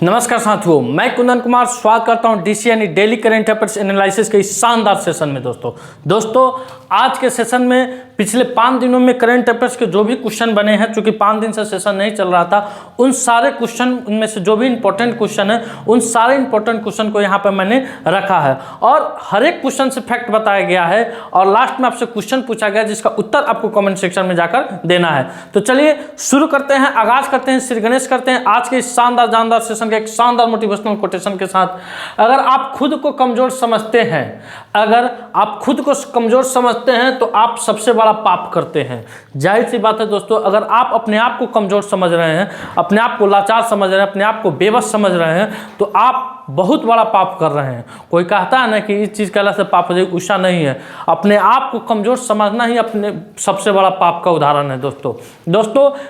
नमस्कार साथियों, मैं कुंदन कुमार स्वागत करता हूं डीसी यानी डेली करंट अफेयर्स एनालिसिस के इस शानदार सेशन में। दोस्तों आज के सेशन में पिछले 5 दिनों में करंट अफेयर्स के जो भी क्वेश्चन बने हैं, चूंकि 5 दिन से सेशन नहीं चल रहा था, उन सारे क्वेश्चन, उनमें से जो भी इंपॉर्टेंट क्वेश्चन है, उन सारे इंपॉर्टेंट क्वेश्चन को यहाँ पर मैंने रखा है और हर एक क्वेश्चन से फैक्ट बताया गया है और लास्ट में आपसे क्वेश्चन पूछा गया जिसका उत्तर आपको कमेंट सेक्शन में जाकर देना है। तो चलिए शुरू करते हैं, आगाज करते हैं, श्री गणेश करते हैं आज के इस शानदार जानदार सेशन के एक शानदार मोटिवेशनल कोटेशन के साथ। अगर आप खुद को कमजोर समझते हैं, अगर आप खुद को कमजोर समझते हैं तो आप सबसे बड़ा पाप करते हैं। जाहिर सी बात है दोस्तों, अगर आप अपने आप को कमजोर समझ रहे हैं, अपने आप को लाचार समझ रहे हैं, अपने आप को बेबस समझ रहे हैं, तो आप बहुत बड़ा पाप कर रहे हैं। कोई कहता है ना कि इस चीज़ कहने से पाप हो जाएगी, उषा नहीं है। अपने आप को कमजोर समझना ही अपने सबसे बड़ा पाप का उदाहरण है दोस्तों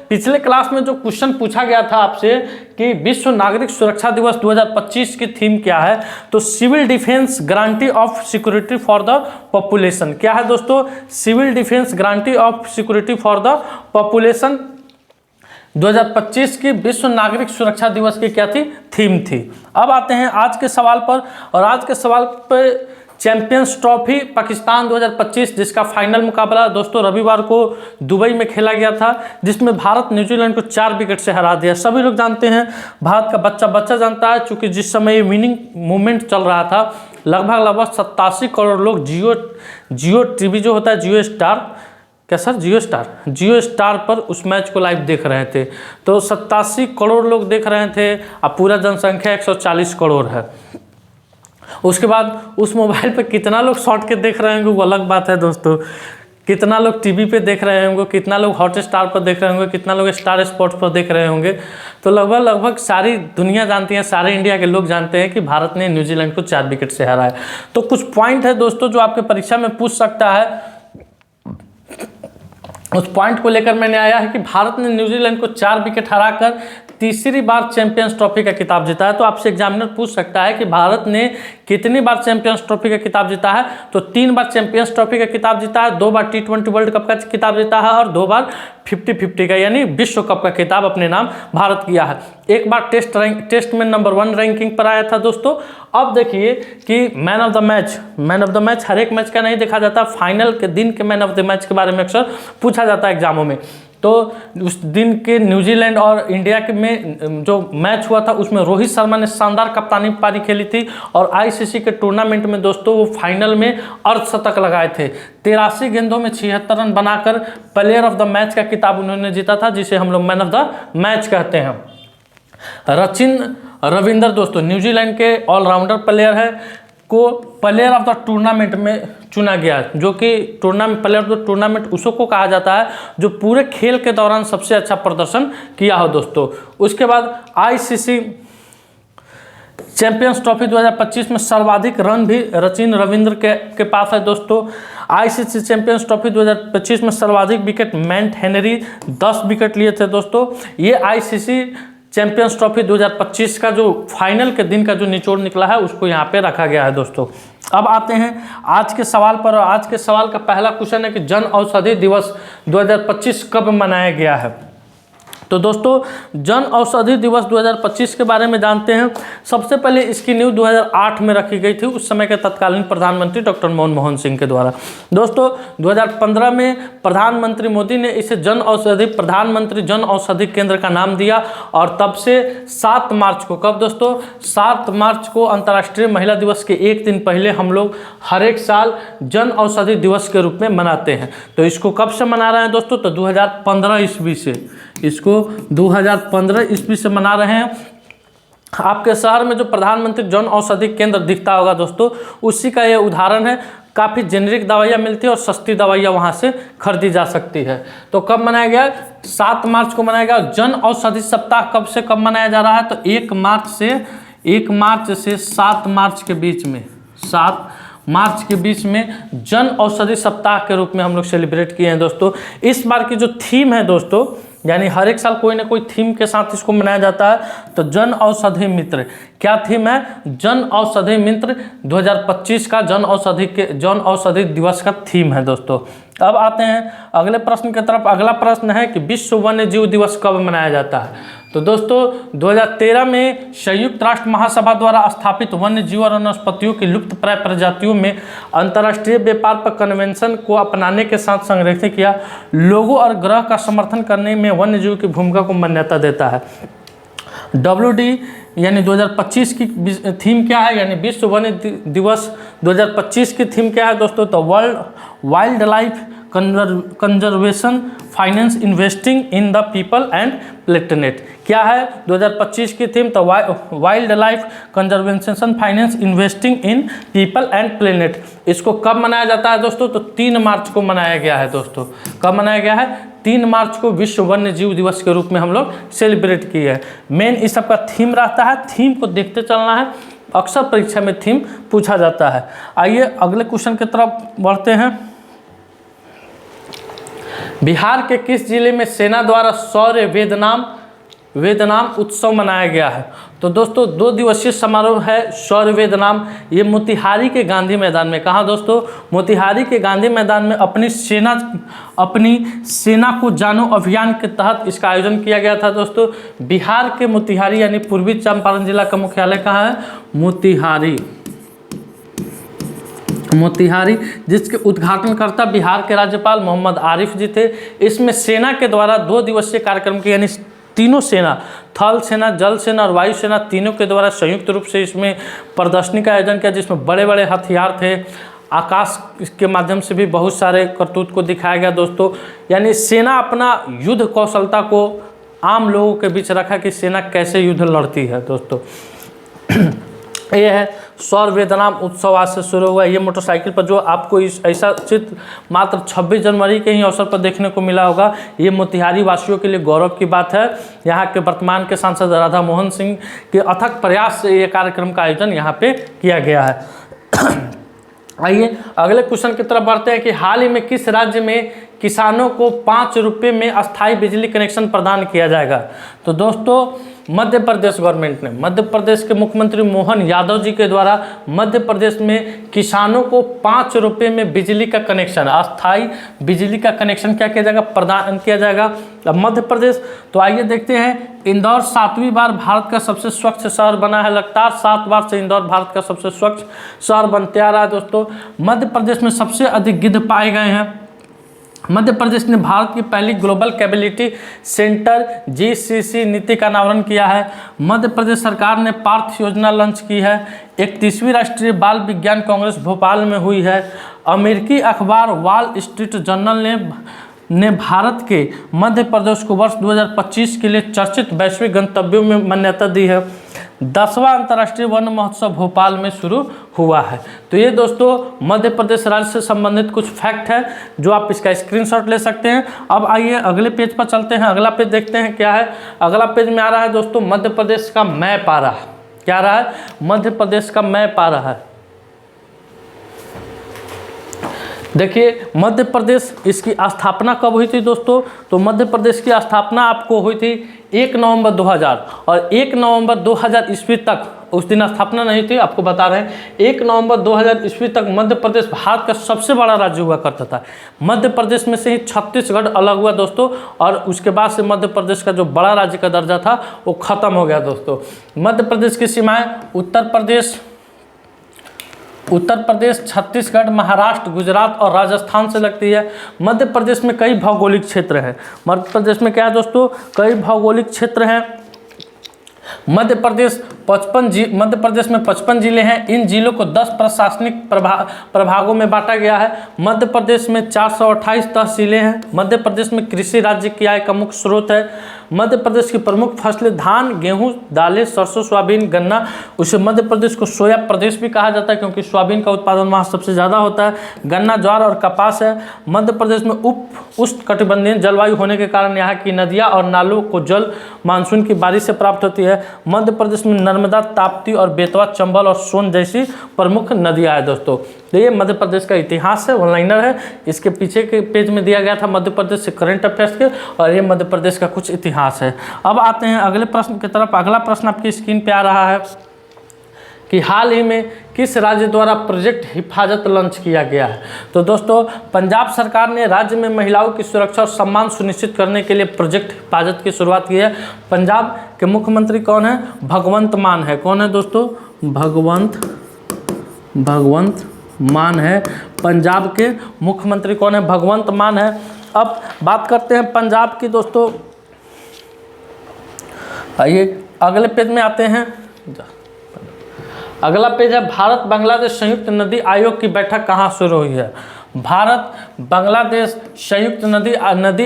पिछले क्लास में जो क्वेश्चन पूछा गया था आपसे कि विश्व नागरिक सुरक्षा दिवस 2025 की थीम क्या है, तो civil defence guarantee of security for the population. क्या है दोस्तों? Civil defence guarantee of security for the population 2025 की विश्व नागरिक सुरक्षा दिवस की क्या थी? थीम थी। अब आते हैं आज के सवाल पर, और आज के सवाल पर चैंपियंस ट्रॉफी पाकिस्तान 2025 जिसका फाइनल मुकाबला दोस्तों रविवार को दुबई में खेला गया था, जिसमें भारत न्यूजीलैंड को 4 विकेट से हरा दिया। सभी लोग जानते हैं, भारत का बच्चा जानता है, चूँकि जिस समय ये विनिंग मूवमेंट चल रहा था लगभग 87 करोड़ लोग जियो टीवी जो होता है, जियो स्टार पर उस मैच को लाइव देख रहे थे। तो 87 करोड़ लोग देख रहे थे, अब पूरा जनसंख्या 140 करोड़ है। उसके बाद उस मोबाइल पे कितना लोग शॉर्ट के देख रहे होंगे वो अलग बात है दोस्तों। कितना लोग टीवी पे देख रहे होंगे, कितना लोग हॉटस्टार पर देख रहे होंगे, कितना लोग स्टार स्पोर्ट्स पर देख रहे होंगे। तो लगभग सारी दुनिया जानती है, सारे इंडिया के लोग जानते हैं कि भारत ने न्यूजीलैंड को 4 विकेट से हराया। तो कुछ पॉइंट है दोस्तों जो आपके परीक्षा में पूछ सकता है। उस पॉइंट को लेकर मैंने आया है कि भारत ने न्यूजीलैंड को 4 विकेट हराकर तीसरी बार चैंपियंस ट्रॉफी का खिताब जीता है। तो आपसे एग्जामिनर पूछ सकता है कि भारत ने कितनी बार चैंपियंस ट्रॉफी का खिताब जीता है, तो 3 बार चैंपियंस ट्रॉफी का खिताब जीता है, 2 बार T20 वर्ल्ड कप का खिताब जीता है और 2 बार 50-50 का यानी विश्व कप का खिताब अपने नाम भारत किया है। एक बार टेस्ट में नंबर 1 रैंकिंग पर आया था दोस्तों। अब देखिए कि मैन ऑफ द मैच हर एक मैच का नहीं देखा जाता, फाइनल के दिन के मैन ऑफ द मैच के बारे में अक्सर पूछा जाता है एग्जामों में। तो उस दिन के न्यूजीलैंड और इंडिया के में जो मैच हुआ था उसमें रोहित शर्मा ने शानदार कप्तानी पारी खेली थी और आईसीसी के टूर्नामेंट में दोस्तों वो फाइनल में अर्धशतक लगाए थे। 83 गेंदों में 76 रन बनाकर प्लेयर ऑफ द मैच का खिताब उन्होंने जीता था, जिसे हम लोग मैन ऑफ द मैच कहते हैं। रचिन रविंदर दोस्तों न्यूजीलैंड के ऑलराउंडर प्लेयर है, को प्लेयर ऑफ द टूर्नामेंट में चुना गया, जो कि प्लेयर ऑफ द टूर्नामेंट उसको कहा जाता है जो पूरे खेल के दौरान सबसे अच्छा प्रदर्शन किया हो दोस्तों। उसके बाद आईसीसी चैंपियंस ट्रॉफी 2025 में सर्वाधिक रन भी रचिन रविंद्र के पास है दोस्तों। आईसीसी चैंपियंस ट्रॉफी 2025 में सर्वाधिक विकेट मैट हेनरी 10 विकेट लिए थे दोस्तों। ये आईसीसी चैंपियंस ट्रॉफी 2025 का जो फाइनल के दिन का जो निचोड़ निकला है उसको यहाँ पे रखा गया है दोस्तों। अब आते हैं आज के सवाल पर, और आज के सवाल का पहला क्वेश्चन है कि जन औषधि दिवस 2025 कब मनाया गया है। तो दोस्तों जन औषधि दिवस 2025 के बारे में जानते हैं। सबसे पहले इसकी नींव 2008 में रखी गई थी, उस समय के तत्कालीन प्रधानमंत्री डॉक्टर मनमोहन सिंह के द्वारा। दोस्तों 2015 में प्रधानमंत्री मोदी ने इसे प्रधानमंत्री जन औषधि केंद्र का नाम दिया और तब से 7 मार्च को, कब दोस्तों? 7 मार्च को अंतर्राष्ट्रीय महिला दिवस के एक दिन पहले हम लोग हर एक साल जन औषधि दिवस के रूप में मनाते हैं। तो इसको कब से मना रहे हैं दोस्तों? तो 2015 ईस्वी से, इसको 2015 ईस्वी से मना रहे हैं। आपके शहर में जो प्रधानमंत्री जन औषधि केंद्र दिखता होगा दोस्तों, उसी का ये उदाहरण है। काफ़ी जेनेरिक दवाइयाँ मिलती है और सस्ती दवाइयाँ वहाँ से खरीदी जा सकती है। तो कब मनाया गया? 7 मार्च को मनाया गया। जन औषधि सप्ताह कब से कब मनाया जा रहा है? तो 1 मार्च से 7 मार्च के बीच में, 7 मार्च के बीच में जन औषधि सप्ताह के रूप में हम लोग सेलिब्रेट किए हैं दोस्तों। इस बार की जो थीम है दोस्तों, यानी हर एक साल कोई ना कोई थीम के साथ इसको मनाया जाता है। तो जन औषधि मित्र, क्या थीम है? जन औषधि मित्र 2025 का जन औषधि दिवस का थीम है दोस्तों। अब आते हैं अगले प्रश्न की तरफ। अगला प्रश्न है कि विश्व वन्य जीव दिवस कब मनाया जाता है। तो दोस्तों 2013 में संयुक्त राष्ट्र महासभा द्वारा स्थापित वन्य जीव और वनस्पतियों की लुप्तप्राय प्रजातियों में अंतर्राष्ट्रीय व्यापार पर कन्वेंशन को अपनाने के साथ संरेखित किया। लोगों और ग्रह का समर्थन करने में वन्य जीव की भूमिका को मान्यता देता है। WD यानी 2025 की थीम क्या है, यानी विश्व वन्य दिवस 2025 की थीम क्या है दोस्तों, तो world wild life conservation finance investing in the people and planet. क्या है 2025 की थीम, तो wild life conservation finance investing in people and planet. इसको कब मनाया जाता है दोस्तों, तो 3 मार्च को मनाया गया है दोस्तों। कब मनाया गया है, 3 मार्च को विश्व वन्य जीव दिवस के रूप में हम लोग सेलिब्रेट किए हैं। मेन इस सब का थीम रहता है, थीम को देखते चलना है, अक्सर परीक्षा में थीम पूछा जाता है। आइए अगले क्वेश्चन की तरफ बढ़ते हैं। बिहार के किस जिले में सेना द्वारा शौर्य वेदनाम उत्सव मनाया गया है, तो दोस्तों 2 दिवसीय समारोह है शौर्य वेदनाम। ये मोतिहारी के गांधी मैदान में, कहाँ दोस्तों, मोतिहारी के गांधी मैदान में अपनी सेना को जानो अभियान के तहत इसका आयोजन किया गया था दोस्तों। बिहार के मोतिहारी यानी पूर्वी चंपारण जिला का मुख्यालय कहाँ है, मोतिहारी, जिसके उद्घाटनकर्ता बिहार के राज्यपाल मोहम्मद आरिफ जी थे। इसमें सेना के द्वारा 2 दिवसीय कार्यक्रम के, यानी तीनों सेना, थल सेना, जल सेना और वायु सेना, तीनों के द्वारा संयुक्त रूप से इसमें प्रदर्शनी का आयोजन किया, जिसमें बड़े बड़े हथियार थे। आकाश के माध्यम से भी बहुत सारे करतूत को दिखाया गया दोस्तों। यानी सेना अपना युद्ध कौशलता को आम लोगों के बीच रखा कि सेना कैसे युद्ध लड़ती है दोस्तों। ये है शौर्य वेदनाम उत्सव, आज से शुरू हुआ। ये मोटरसाइकिल पर जो आपको इस ऐसा चित्र मात्र 26 जनवरी के ही अवसर पर देखने को मिला होगा, ये मोतिहारी वासियों के लिए गौरव की बात है। यहाँ के वर्तमान के सांसद राधा मोहन सिंह के अथक प्रयास से ये कार्यक्रम का आयोजन यहाँ पे किया गया है। आइए अगले क्वेश्चन की तरफ बढ़ते हैं कि हाल ही में किस राज्य में किसानों को 5 रुपये में अस्थायी बिजली कनेक्शन प्रदान किया जाएगा, तो दोस्तों मध्य प्रदेश गवर्नमेंट ने, मध्य प्रदेश के मुख्यमंत्री मोहन यादव जी के द्वारा मध्य प्रदेश में किसानों को 5 रुपये में बिजली का कनेक्शन, अस्थायी बिजली का कनेक्शन क्या किया जाएगा, प्रदान किया जाएगा। अब मध्य प्रदेश, तो आइए देखते हैं। इंदौर 7वीं बार भारत का सबसे स्वच्छ शहर बना है, लगातार 7 बार से इंदौर भारत का सबसे स्वच्छ शहर बनते आ रहा है दोस्तों। मध्य प्रदेश में सबसे अधिक गिद्ध पाए गए हैं। मध्य प्रदेश ने भारत की पहली ग्लोबल कैपेबिलिटी सेंटर GCC नीति का अनावरण किया है। मध्य प्रदेश सरकार ने पार्थ योजना लॉन्च की है। 31वीं राष्ट्रीय बाल विज्ञान कांग्रेस भोपाल में हुई है। अमेरिकी अखबार वॉल स्ट्रीट जर्नल ने भारत के मध्य प्रदेश को वर्ष 2025 के लिए चर्चित वैश्विक गंतव्यों में मान्यता दी है। 10वां अंतर्राष्ट्रीय वन महोत्सव भोपाल में शुरू हुआ है। तो ये दोस्तों मध्य प्रदेश राज्य से संबंधित कुछ फैक्ट है जो आप इसका स्क्रीनशॉट ले सकते हैं। अब आइए अगले पेज पर चलते हैं। अगला पेज देखते हैं क्या है। अगला पेज में आ रहा है दोस्तों मध्य प्रदेश का मैप आ रहा है। क्या आ रहा है, मध्य प्रदेश का मैप आ रहा है। देखिए मध्य प्रदेश, इसकी स्थापना कब हुई थी दोस्तों, तो मध्य प्रदेश की स्थापना आपको हुई थी 1 नवंबर 2000 और 1 नवंबर 2000 ईस्वी तक, उस दिन स्थापना नहीं थी, आपको बता रहे हैं 1 नवंबर 2000 ईस्वी तक मध्य प्रदेश भारत का सबसे बड़ा राज्य हुआ करता था। मध्य प्रदेश में से ही छत्तीसगढ़ अलग हुआ दोस्तों, और उसके बाद से मध्य प्रदेश का जो बड़ा राज्य का दर्जा था वो खत्म हो गया दोस्तों। मध्य प्रदेश की सीमाएँ उत्तर प्रदेश, छत्तीसगढ़, महाराष्ट्र, गुजरात और राजस्थान से लगती है। मध्य प्रदेश में कई भौगोलिक क्षेत्र हैं। मध्य प्रदेश में क्या है दोस्तों, कई भौगोलिक क्षेत्र हैं। मध्य प्रदेश में 55 जिले हैं। इन जिलों को 10 प्रशासनिक प्रभागों में बांटा गया है। मध्य प्रदेश में 428 तहसीलें हैं। मध्य प्रदेश में कृषि राज्य की आय का मुख्य स्रोत है। मध्य प्रदेश की प्रमुख फसलें धान, गेहूं, दालें, सरसों, सोयाबीन, गन्ना। उसे मध्य प्रदेश को सोया प्रदेश भी कहा जाता है क्योंकि सोयाबीन का उत्पादन वहाँ सबसे ज़्यादा होता है। गन्ना, ज्वार और कपास है। मध्य प्रदेश में उष्णकटिबंधीय जलवायु होने के कारण यहाँ की नदियाँ और नालों को जल मानसून की बारिश से प्राप्त होती है। मध्य प्रदेश में नर्मदा, ताप्ती और बेतवा, चंबल और सोन जैसी प्रमुख नदियाँ हैं दोस्तों। तो ये मध्य प्रदेश का इतिहास है, ऑनलाइनर है। इसके पीछे के पेज में दिया गया था मध्य प्रदेश से करंट अफेयर्स के, और ये मध्य प्रदेश का कुछ इतिहास है। अब आते हैं अगले प्रश्न की तरफ। अगला प्रश्न आपकी स्क्रीन पे आ रहा है कि हाल ही में किस राज्य द्वारा प्रोजेक्ट हिफाजत लॉन्च किया गया है? तो दोस्तों पंजाब सरकार ने राज्य में महिलाओं की सुरक्षा और सम्मान सुनिश्चित करने के लिए प्रोजेक्ट हिफाजत की शुरुआत की है। पंजाब के मुख्यमंत्री कौन है? भगवंत मान है। कौन है दोस्तों? भगवंत मान है। पंजाब के मुख्यमंत्री कौन है? भगवंत मान है। अब बात करते हैं पंजाब की दोस्तों। आइए अगले पेज में आते हैं। अगला पेज है भारत बांग्लादेश संयुक्त नदी आयोग की बैठक कहाँ शुरू हुई है? भारत बांग्लादेश संयुक्त नदी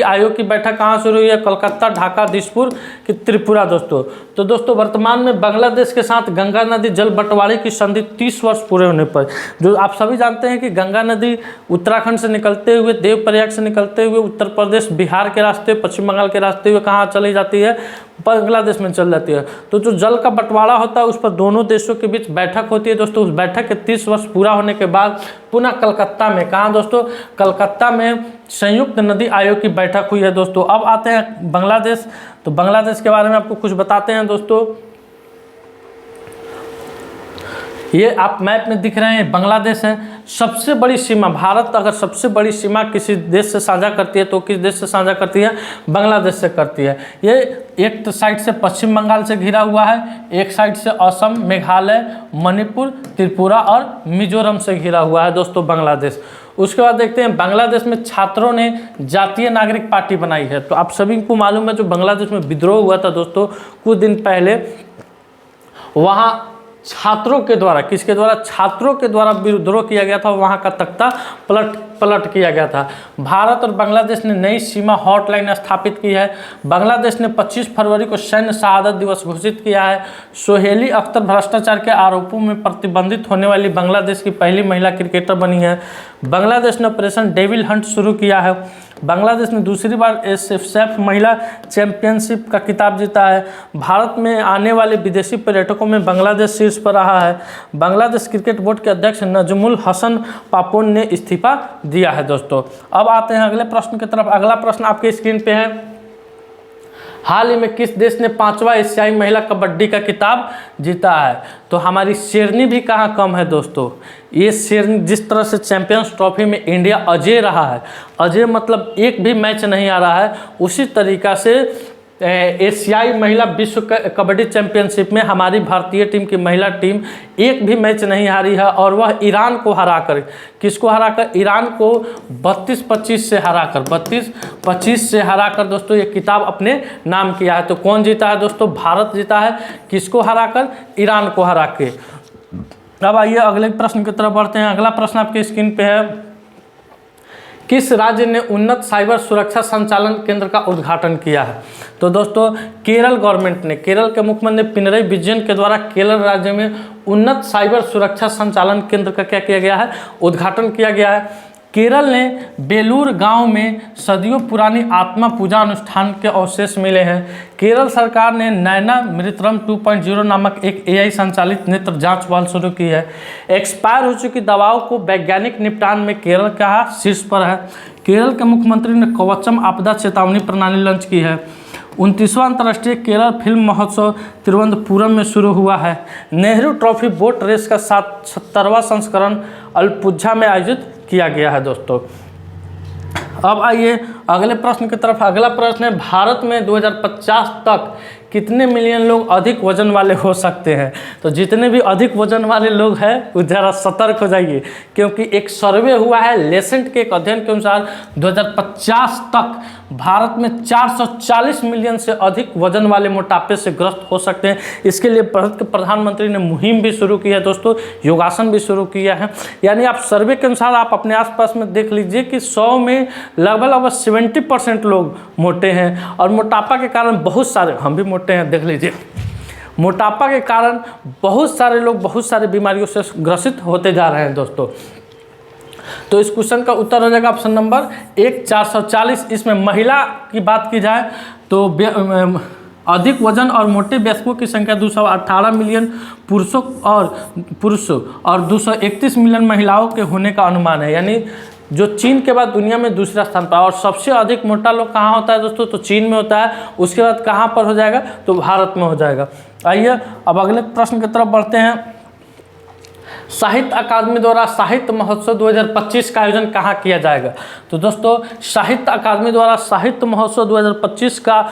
आयोग की बैठक कहाँ शुरू हुई है? कोलकाता, ढाका, दिसपुर कि त्रिपुरा दोस्तों? तो दोस्तों वर्तमान में बांग्लादेश के साथ गंगा नदी जल बंटवारे की संधि 30 वर्ष पूरे होने पर, जो आप सभी जानते हैं कि गंगा नदी उत्तराखंड से निकलते हुए, देवप्रयाग से निकलते हुए उत्तर प्रदेश, बिहार के रास्ते, पश्चिम बंगाल के रास्ते हुए कहाँ चली जाती है? बांग्लादेश में चल जाती है। तो जो जल का बंटवारा होता है उस पर दोनों देशों के बीच बैठक होती है दोस्तों। उस बैठक के 30 वर्ष पूरा होने के बाद पुनः कलकत्ता में, कहाँ दोस्तों? कलकत्ता में संयुक्त नदी आयोग की बैठक हुई है दोस्तों। अब आते हैं बांग्लादेश। तो बांग्लादेश के बारे में आपको कुछ बताते हैं दोस्तों। ये आप मैप में दिख रहे हैं, बांग्लादेश है। सबसे बड़ी सीमा, भारत अगर सबसे बड़ी सीमा किसी देश से साझा करती है तो किस देश से साझा करती है? बांग्लादेश से करती है। ये एक साइड से पश्चिम बंगाल से घिरा हुआ है, एक साइड से असम, मेघालय, मणिपुर, त्रिपुरा और मिजोरम से घिरा हुआ है दोस्तों बांग्लादेश। उसके बाद देखते हैं बांग्लादेश में छात्रों ने जातीय नागरिक पार्टी बनाई है। तो आप सभी को मालूम है जो बांग्लादेश में विद्रोह हुआ था दोस्तों कुछ दिन पहले, वहाँ छात्रों के द्वारा, किसके द्वारा? छात्रों के द्वारा विद्रोह किया गया था। वहाँ का तख्ता पलट किया गया था। भारत और बांग्लादेश ने नई सीमा हॉटलाइन स्थापित की है। बांग्लादेश ने 25 फरवरी को सैन्य शहादत दिवस घोषित किया है। सोहेली अख्तर भ्रष्टाचार के आरोपों में प्रतिबंधित होने वाली बांग्लादेश की पहली महिला क्रिकेटर बनी है। बांग्लादेश ने ऑपरेशन डेविल हंट शुरू किया है। बांग्लादेश ने दूसरी बार एसएफ महिला चैंपियनशिप का खिताब जीता है। भारत में आने वाले विदेशी पर्यटकों में बांग्लादेश शीर्ष पर रहा है। बांग्लादेश क्रिकेट बोर्ड के अध्यक्ष नजमुल हसन पापोन ने इस्तीफा दिया है दोस्तों। अब आते हैं अगले प्रश्न की तरफ। अगला प्रश्न आपके स्क्रीन पे है। हाल ही में किस देश ने 5वां एशियाई महिला कबड्डी का खिताब जीता है? तो हमारी शेरनी भी कहाँ कम है दोस्तों। ये शेरनी, जिस तरह से चैंपियंस ट्रॉफी में इंडिया अजय रहा है, अजय मतलब एक भी मैच नहीं आ रहा है, उसी तरीका से एशियाई महिला विश्व कबड्डी चैंपियनशिप में हमारी भारतीय टीम की महिला टीम एक भी मैच नहीं हारी है। और वह ईरान को हराकर, किसको हराकर? ईरान को 32-25 से हराकर, 32-25 से हराकर दोस्तों ये खिताब अपने नाम किया है। तो कौन जीता है दोस्तों? भारत जीता है। किसको हराकर? ईरान को हरा के। अब आइए अगले प्रश्न की तरफ बढ़ते हैं। अगला प्रश्न आपके स्क्रीन पे है। किस राज्य ने उन्नत साइबर सुरक्षा संचालन केंद्र का उद्घाटन किया है? तो दोस्तों केरल गवर्नमेंट ने, केरल के मुख्यमंत्री पिनरई विजयन के द्वारा केरल राज्य में उन्नत साइबर सुरक्षा संचालन केंद्र का क्या किया गया है? उद्घाटन किया गया है। केरल ने बेलूर गांव में सदियों पुरानी आत्मा पूजा अनुष्ठान के अवशेष मिले हैं। केरल सरकार ने नैना मृतरम 2.0 नामक एक AI संचालित नेत्र जांच पहल शुरू की है। एक्सपायर हो चुकी दवाओं को वैज्ञानिक निपटान में केरल का शीर्ष पर है। केरल के मुख्यमंत्री ने कवचम आपदा चेतावनी प्रणाली लॉन्च की है। 29वां अंतर्राष्ट्रीय केरल फिल्म महोत्सव तिरुवनंतपुरम में शुरू हुआ है। नेहरू ट्रॉफी बोट रेस का 70वां संस्करण अल्पुझा में आयोजित किया गया है दोस्तों। अब आइए अगले प्रश्न की तरफ। अगला प्रश्न है, भारत में 2050 तक कितने मिलियन लोग अधिक वजन वाले हो सकते हैं? तो जितने भी अधिक वजन वाले लोग हैं वो ज़रा सतर्क हो जाइए, क्योंकि एक सर्वे हुआ है लेसेंट के एक अध्ययन के अनुसार 2050 तक भारत में 440 मिलियन से अधिक वजन वाले मोटापे से ग्रस्त हो सकते हैं। इसके लिए भारत के प्रधानमंत्री ने मुहिम भी शुरू की है दोस्तों, योगासन भी शुरू किया है। यानी आप सर्वे के अनुसार आप अपने आसपास में देख लीजिए कि 100 में लगभग 70% लोग मोटे हैं। और मोटापा के कारण बहुत सारे, हम भी मोटे हैं, देख लीजिए, मोटापा के कारण बहुत सारे लोग बहुत सारी बीमारियों से ग्रसित होते जा रहे हैं दोस्तों। तो इस क्वेश्चन का उत्तर हो जाएगा ऑप्शन नंबर 1, 440। इसमें महिला की बात की जाए तो अधिक वजन और मोटे वयस्कों की संख्या 218 मिलियन पुरुषों और 231 मिलियन महिलाओं के होने का अनुमान है। यानी जो चीन के बाद दुनिया में दूसरा स्थान पर। और सबसे अधिक मोटा लोग कहाँ होता है दोस्तों? तो चीन में होता है। उसके बाद कहाँ पर हो जाएगा? तो भारत में हो जाएगा। आइए अब अगले प्रश्न की तरफ बढ़ते हैं। साहित्य अकादमी द्वारा साहित्य महोत्सव 2025 का आयोजन कहाँ किया जाएगा? तो दोस्तों साहित्य अकादमी द्वारा साहित्य महोत्सव 2025 का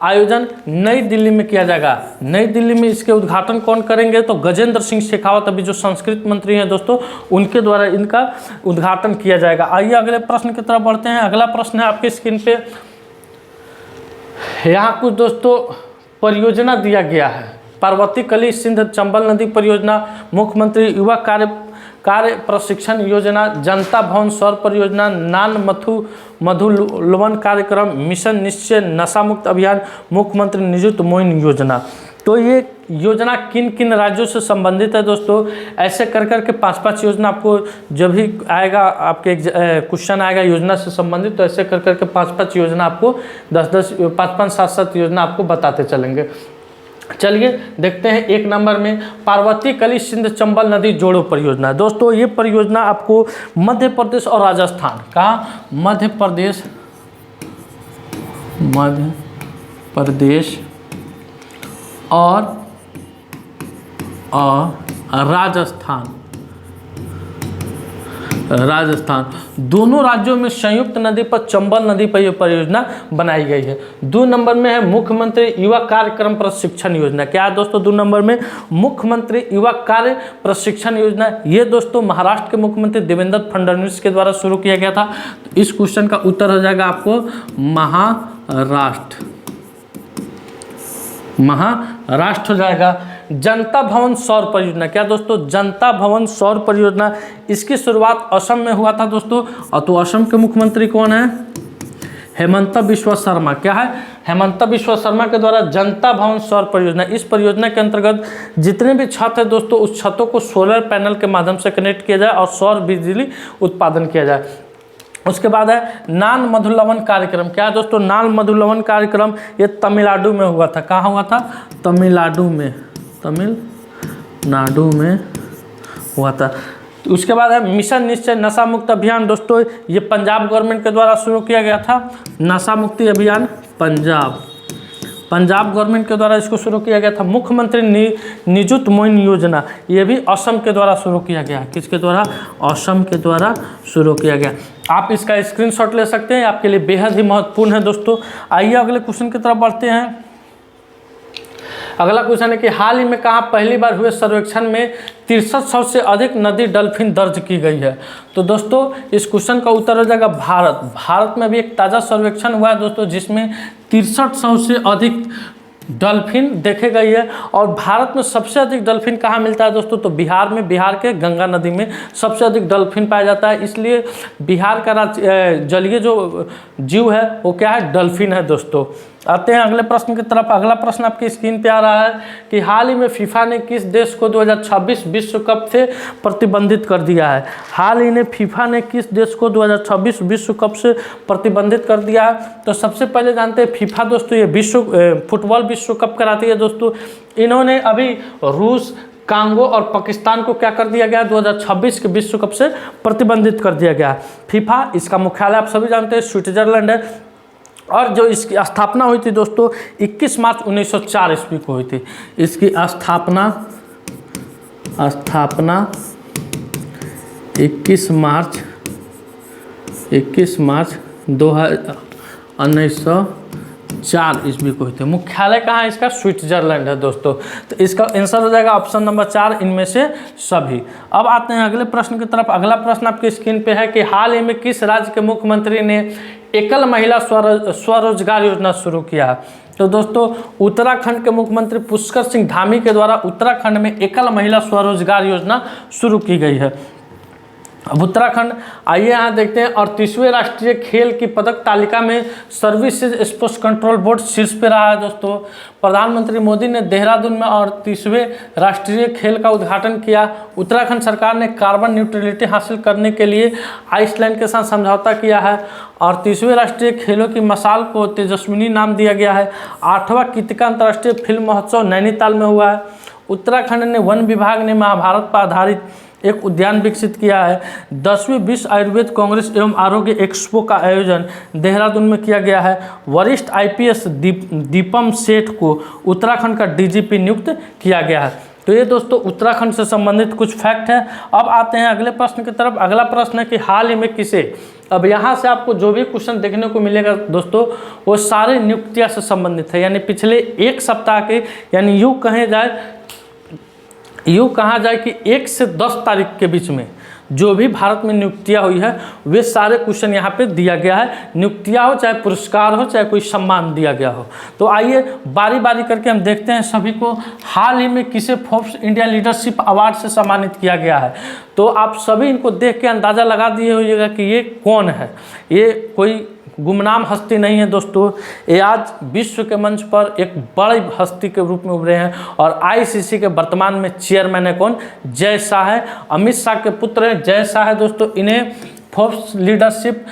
आयोजन नई दिल्ली में किया जाएगा। नई दिल्ली में इसके उद्घाटन कौन करेंगे? तो गजेंद्र सिंह शेखावत, अभी जो संस्कृत मंत्री हैं दोस्तों, उनके द्वारा इनका उद्घाटन किया जाएगा। आइए अगले प्रश्न की तरफ बढ़ते हैं। अगला प्रश्न है आपके स्क्रीन पे, यहाँ कुछ दोस्तों परियोजना दिया गया है। पार्वती कली सिंध चंबल नदी परियोजना, मुख्यमंत्री युवा कार्य प्रशिक्षण योजना, जनता भवन सौर परियोजना, नान मधुलवन कार्यक्रम, मिशन निश्चय नशा मुक्त अभियान, मुख्यमंत्री निजुत मोइन योजना। तो ये योजना किन किन राज्यों से संबंधित है दोस्तों? ऐसे कर करके 5-5 योजना आपको जब भी आएगा, आपके क्वेश्चन आएगा योजना से संबंधित, तो ऐसे कर करके 5-5 योजना आपको 10-10 5-5 7-7 योजना आपको बताते चलेंगे। चलिए देखते हैं 1 नंबर में पार्वती कली सिंध चंबल नदी जोड़ो परियोजना। दोस्तों ये परियोजना आपको मध्य प्रदेश और राजस्थान, कहाँ? मध्य प्रदेश और राजस्थान दोनों राज्यों में संयुक्त नदी पर चंबल नदी पर यह परियोजना बनाई गई है। 2 नंबर में है मुख्यमंत्री युवा कार्यक्रम प्रशिक्षण योजना। क्या है दोस्तों 2 नंबर में? मुख्यमंत्री युवा कार्य प्रशिक्षण योजना। ये दोस्तों महाराष्ट्र के मुख्यमंत्री देवेंद्र फडणवीस के द्वारा शुरू किया गया था। तो इस क्वेश्चन का उत्तर हो जाएगा आपको महाराष्ट्र हो जाएगा। जनता भवन सौर परियोजना, क्या दोस्तों? जनता भवन सौर परियोजना, इसकी शुरुआत असम में हुआ था दोस्तों। और तो असम के मुख्यमंत्री कौन है? हेमंत बिश्व शर्मा। क्या है? हेमंत बिश्व शर्मा के द्वारा जनता भवन सौर परियोजना। इस परियोजना के अंतर्गत जितने भी छत है दोस्तों, उस छतों को सोलर पैनल के माध्यम से कनेक्ट किया जाए और सौर बिजली उत्पादन किया जाए। उसके बाद है नान मधुलवन कार्यक्रम। क्या है दोस्तों? नान मधुलवन कार्यक्रम, ये तमिलनाडु में हुआ था। कहाँ हुआ था? तमिलनाडु में हुआ था। उसके बाद है मिशन निश्चय नशा मुक्त अभियान। दोस्तों ये पंजाब गवर्नमेंट के द्वारा शुरू किया गया था। नशा मुक्ति अभियान पंजाब गवर्नमेंट के द्वारा इसको शुरू किया गया था। मुख्यमंत्री निजुत मोइन योजना, ये भी असम के द्वारा शुरू किया गया। किसके द्वारा? असम के द्वारा शुरू किया गया। आप इसका स्क्रीनशॉट ले सकते हैं, आपके लिए बेहद ही महत्वपूर्ण है दोस्तों। आइए अगले क्वेश्चन की तरफ बढ़ते हैं। अगला क्वेश्चन है कि हाल ही में कहाँ पहली बार हुए सर्वेक्षण में 6300 से अधिक नदी डॉल्फिन दर्ज की गई है? तो दोस्तों इस क्वेश्चन का उत्तर हो जाएगा भारत में भी एक ताज़ा सर्वेक्षण हुआ है दोस्तों, जिसमें 6300 से अधिक डॉल्फिन देखे गई है। और भारत में सबसे अधिक डॉल्फिन कहाँ मिलता है दोस्तों? तो बिहार में, बिहार के गंगा नदी में सबसे अधिक डॉल्फिन पाया जाता है। इसलिए बिहार का जलीय जो जीव है वो क्या है? डॉल्फिन है दोस्तों। आते हैं अगले प्रश्न की तरफ। अगला प्रश्न आपकी स्क्रीन पे आ रहा है कि हाल ही में फीफा ने किस देश को 2026 विश्व कप से प्रतिबंधित कर दिया है? हाल ही में फीफा ने किस देश को 2026 विश्व कप से प्रतिबंधित कर दिया है? तो सबसे पहले जानते हैं फीफा दोस्तों ये फुटबॉल विश्व कप कराती है दोस्तों। इन्होंने अभी रूस, कांगो और पाकिस्तान को क्या कर दिया गया? 2026 के विश्व कप से प्रतिबंधित कर दिया गया। फीफा, इसका मुख्यालय आप सभी जानते हैं स्विट्जरलैंड है। और जो इसकी स्थापना हुई थी दोस्तों 21 मार्च 1904 ईस्वी को हुई थी। इसकी स्थापना 21 मार्च 1904 ईस्वी को हुई थी। मुख्यालय कहाँ है इसका? स्विट्जरलैंड है दोस्तों। तो इसका आंसर हो जाएगा ऑप्शन नंबर 4, इनमें से सभी। अब आते हैं अगले प्रश्न की तरफ। अगला प्रश्न आपकी स्क्रीन पे है कि हाल ही में किस राज्य के मुख्यमंत्री ने एकल महिला स्वरोजगार योजना शुरू किया? तो दोस्तों उत्तराखंड के मुख्यमंत्री पुष्कर सिंह धामी के द्वारा उत्तराखंड में एकल महिला स्वरोजगार योजना शुरू की गई है। अब उत्तराखंड, आइए यहाँ देखते हैं। 38वें राष्ट्रीय खेल की पदक तालिका में सर्विसेज स्पोर्ट्स कंट्रोल बोर्ड शीर्ष पे रहा है दोस्तों। प्रधानमंत्री मोदी ने देहरादून में 38वें राष्ट्रीय खेल का उद्घाटन किया। उत्तराखंड सरकार ने कार्बन न्यूट्रलिटी हासिल करने के लिए आइसलैंड के साथ समझौता किया है। 38वें राष्ट्रीय खेलों की मशाल को तेजस्विनी नाम दिया गया है। 8वां कृतिका अंतर्राष्ट्रीय फिल्म महोत्सव नैनीताल में हुआ है। उत्तराखंड ने वन विभाग ने महाभारत पर आधारित एक उद्यान विकसित किया है। 10वीं विश्व आयुर्वेद कांग्रेस एवं आरोग्य एक्सपो का आयोजन देहरादून में किया गया है। वरिष्ठ IPS दीपम सेठ को उत्तराखंड का DGP नियुक्त किया गया है। तो ये दोस्तों उत्तराखंड से संबंधित कुछ फैक्ट है। अब आते हैं अगले प्रश्न की तरफ। अगला प्रश्न है कि हाल ही में किसे, अब यहाँ से आपको जो भी क्वेश्चन देखने को मिलेगा दोस्तों वो सारे नियुक्तियाँ से संबंधित है, यानी पिछले एक सप्ताह के, यानी यूँ कहा जाए कि 1 से 10 तारीख के बीच में जो भी भारत में नियुक्तियाँ हुई है वे सारे क्वेश्चन यहाँ पे दिया गया है। नियुक्तियाँ हो चाहे पुरस्कार हो चाहे कोई सम्मान दिया गया हो। तो आइए बारी बारी करके हम देखते हैं सभी को। हाल ही में किसे फोर्ब्स इंडिया लीडरशिप अवार्ड से सम्मानित किया गया है। तो आप सभी इनको देख के अंदाज़ा लगा दिए होइएगा कि ये कौन है। ये कोई गुमनाम हस्ती नहीं है दोस्तों, ये आज विश्व के मंच पर एक बड़ी हस्ती के रूप में उभरे हैं। और आईसीसी के वर्तमान में चेयरमैन है कौन, जय शाह है। अमित शाह के पुत्र हैं जय शाह है दोस्तों। इन्हें फोर्ब्स लीडरशिप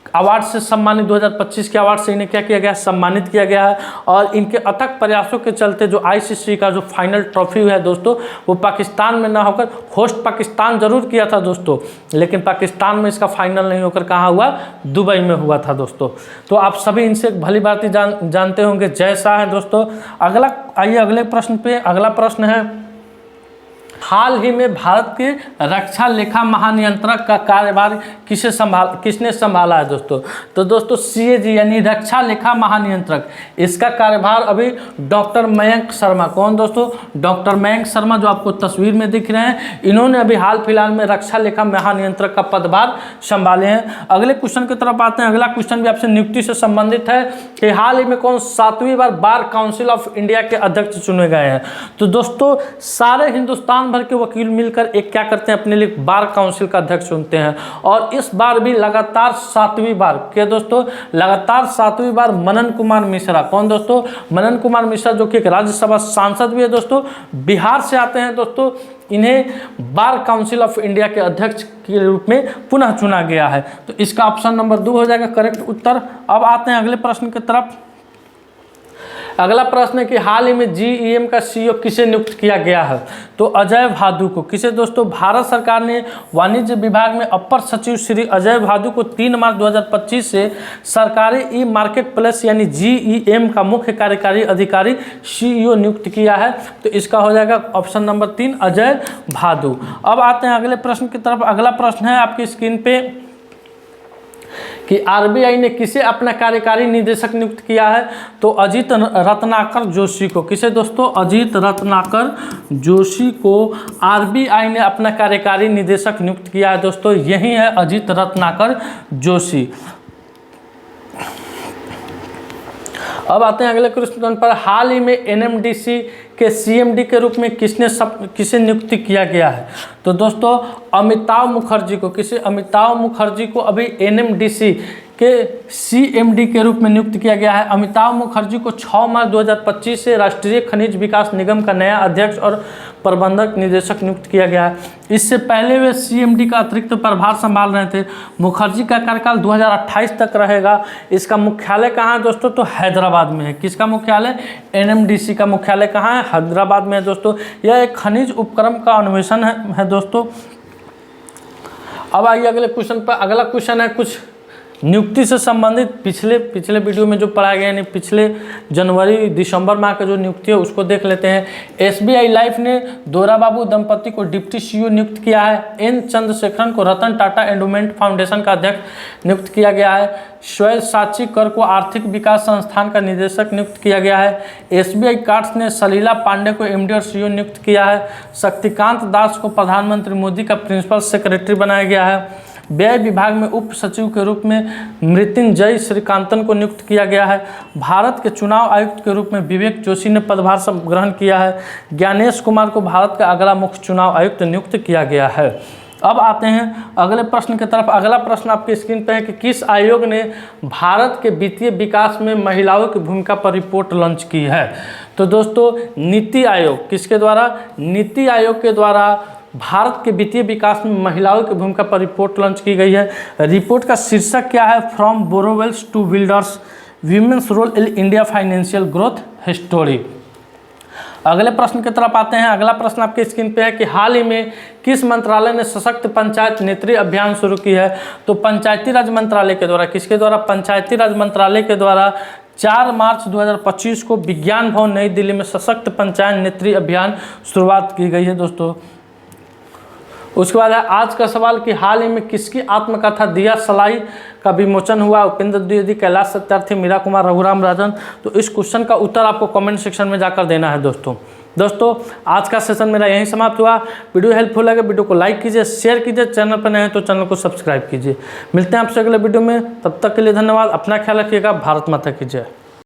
अवार्ड से सम्मानित 2025 के अवार्ड से इन्हें क्या किया गया, सम्मानित किया गया है। और इनके अथक प्रयासों के चलते जो आईसीसी का जो फाइनल ट्रॉफी है दोस्तों वो पाकिस्तान में ना होकर होस्ट पाकिस्तान जरूर किया था दोस्तों, लेकिन पाकिस्तान में इसका फाइनल नहीं होकर कहाँ हुआ, दुबई में हुआ था दोस्तों। तो आप सभी इनसे भली भांति जानते होंगे, जय शाह है दोस्तों। अगला आइए अगले प्रश्न पे। अगला प्रश्न है हाल ही में भारत के रक्षा लेखा महानियंत्रक का कार्यभार किसने संभाला है दोस्तों। तो दोस्तों सीएजी यानी रक्षा लेखा महानियंत्रक, इसका कार्यभार अभी डॉक्टर मयंक शर्मा, कौन दोस्तों, डॉक्टर मयंक शर्मा जो आपको तस्वीर में दिख रहे हैं, इन्होंने अभी हाल फिलहाल में रक्षा लेखा महानियंत्रक का पदभार संभाले हैं। अगले क्वेश्चन की तरफ आते हैं। अगला क्वेश्चन भी आपसे नियुक्ति से संबंधित है कि हाल ही में कौन 7वीं बार बार काउंसिल ऑफ इंडिया के अध्यक्ष चुने गए हैं। तो दोस्तों सारे हिंदुस्तान भर के वकील मिलकर एक क्या करते हैं, अपने लिए बार काउंसिल का अध्यक्ष चुनते हैं। और इस बार भी लगातार 7वीं बार क्या दोस्तों, लगातार 7वीं बार मनन कुमार मिश्रा, कौन दोस्तों, मनन कुमार मिश्रा जो कि एक राज्यसभा सांसद भी है दोस्तों, बिहार से आते हैं दोस्तों। इन्हें बार काउंसिल ऑफ इंडिया के अध्यक्ष के रूप में पुनः चुना गया है। तो इसका ऑप्शन नंबर 2 हो जाएगा करेक्ट उत्तर। अब आते हैं अगले प्रश्न की तरफ। अगला प्रश्न है कि हाल ही में जीईएम का सीईओ किसे नियुक्त किया गया है। तो अजय भादु को, किसे दोस्तों, भारत सरकार ने वाणिज्य विभाग में अपर सचिव श्री अजय भादु को 3 मार्च 2025 से सरकारी ई मार्केट प्लेस यानी जीईएम का मुख्य कार्यकारी अधिकारी सीईओ नियुक्त किया है। तो इसका हो जाएगा ऑप्शन नंबर 3 अजय भादु। अब आते हैं अगले प्रश्न की तरफ। अगला प्रश्न है आपकी स्क्रीन पे कि आरबीआई ने किसे अपना कार्यकारी निदेशक नियुक्त किया है। तो अजीत रत्नाकर जोशी को, किसे दोस्तों, अजीत रत्नाकर जोशी को आरबीआई ने अपना कार्यकारी निदेशक नियुक्त किया है दोस्तों। यही है अजीत रत्नाकर जोशी। अब आते हैं अगले क्वेश्चन पर। हाल ही में एनएमडीसी के सीएमडी के रूप में किसे नियुक्ति किया गया है। तो दोस्तों अमिताभ मुखर्जी को, किसे, अमिताभ मुखर्जी को अभी एनएमडीसी के सीएमडी के रूप में नियुक्त किया गया है। अमिताभ मुखर्जी को 6 मार्च 2025 से राष्ट्रीय खनिज विकास निगम का नया अध्यक्ष और प्रबंधक निदेशक नियुक्त किया गया है। इससे पहले वे सीएमडी का अतिरिक्त प्रभार संभाल रहे थे। मुखर्जी का कार्यकाल 2028 तक रहेगा। इसका मुख्यालय कहाँ है दोस्तों, तो हैदराबाद में है। किसका मुख्यालय, एनएमडीसी का मुख्यालय कहाँ है, हैदराबाद में है दोस्तों। यह एक खनिज उपक्रम का अन्वेषण है दोस्तों। अब आइए अगले क्वेश्चन पर। अगला क्वेश्चन है कुछ नियुक्ति से संबंधित पिछले वीडियो में जो पढ़ाया गया, यानी पिछले जनवरी दिसंबर माह का जो नियुक्ति है उसको देख लेते हैं। एसबीआई लाइफ ने दोरा बाबू दंपति को डिप्टी सीईओ नियुक्त किया है। एन चंद्रशेखरन को रतन टाटा एंडोमेंट फाउंडेशन का अध्यक्ष नियुक्त किया गया है। स्वयसाची कर को आर्थिक विकास संस्थान का निदेशक नियुक्त किया गया है। एसबीआई कार्ड्स ने सलीला पांडे को एमडी और सीईओ नियुक्त किया है। शक्तिकांत दास को प्रधानमंत्री मोदी का प्रिंसिपल सेक्रेटरी बनाया गया है। व्यय विभाग में उप सचिव के रूप में मृत्युंजय श्रीकांतन को नियुक्त किया गया है। भारत के चुनाव आयुक्त के रूप में विवेक जोशी ने पदभार ग्रहण किया है। ज्ञानेश कुमार को भारत का अगला मुख्य चुनाव आयुक्त नियुक्त किया गया है। अब आते हैं अगले प्रश्न की तरफ। अगला प्रश्न आपकी स्क्रीन पर है कि किस आयोग ने भारत के वित्तीय विकास में महिलाओं की भूमिका पर रिपोर्ट लॉन्च की है। तो दोस्तों नीति आयोग, किसके द्वारा, नीति आयोग के द्वारा भारत के वित्तीय विकास में महिलाओं की भूमिका पर रिपोर्ट लॉन्च की गई है। रिपोर्ट का शीर्षक क्या है, from borrowers to builders, women's role in India financial growth history. अगले प्रश्न की तरफ आते हैं। अगला प्रश्न आपके स्क्रीन पे है कि हाल ही में किस मंत्रालय ने सशक्त पंचायत नेत्री अभियान शुरू की है। तो पंचायती राज मंत्रालय के द्वारा, किसके द्वारा, पंचायती राज मंत्रालय के द्वारा 4 मार्च 2025 को विज्ञान भवन नई दिल्ली में सशक्त पंचायत नेत्री अभियान शुरुआत की गई है दोस्तों। उसके बाद है आज का सवाल कि हाल ही में किसकी आत्मकथा दिया सलाई का विमोचन हुआ। उपेंद्र द्विवेदी, कैलाश सत्यार्थी, मीरा कुमार, रघुराम राजन। तो इस क्वेश्चन का उत्तर आपको कमेंट सेक्शन में जाकर देना है दोस्तों आज का सेशन मेरा यहीं समाप्त हुआ। वीडियो हेल्पफुल लगे वीडियो को लाइक कीजिए, शेयर कीजिए, चैनल पर नए हैं तो चैनल को सब्सक्राइब कीजिए। मिलते हैं आपसे अगले वीडियो में, तब तक के लिए धन्यवाद। अपना ख्याल रखिएगा। भारत माता की जय।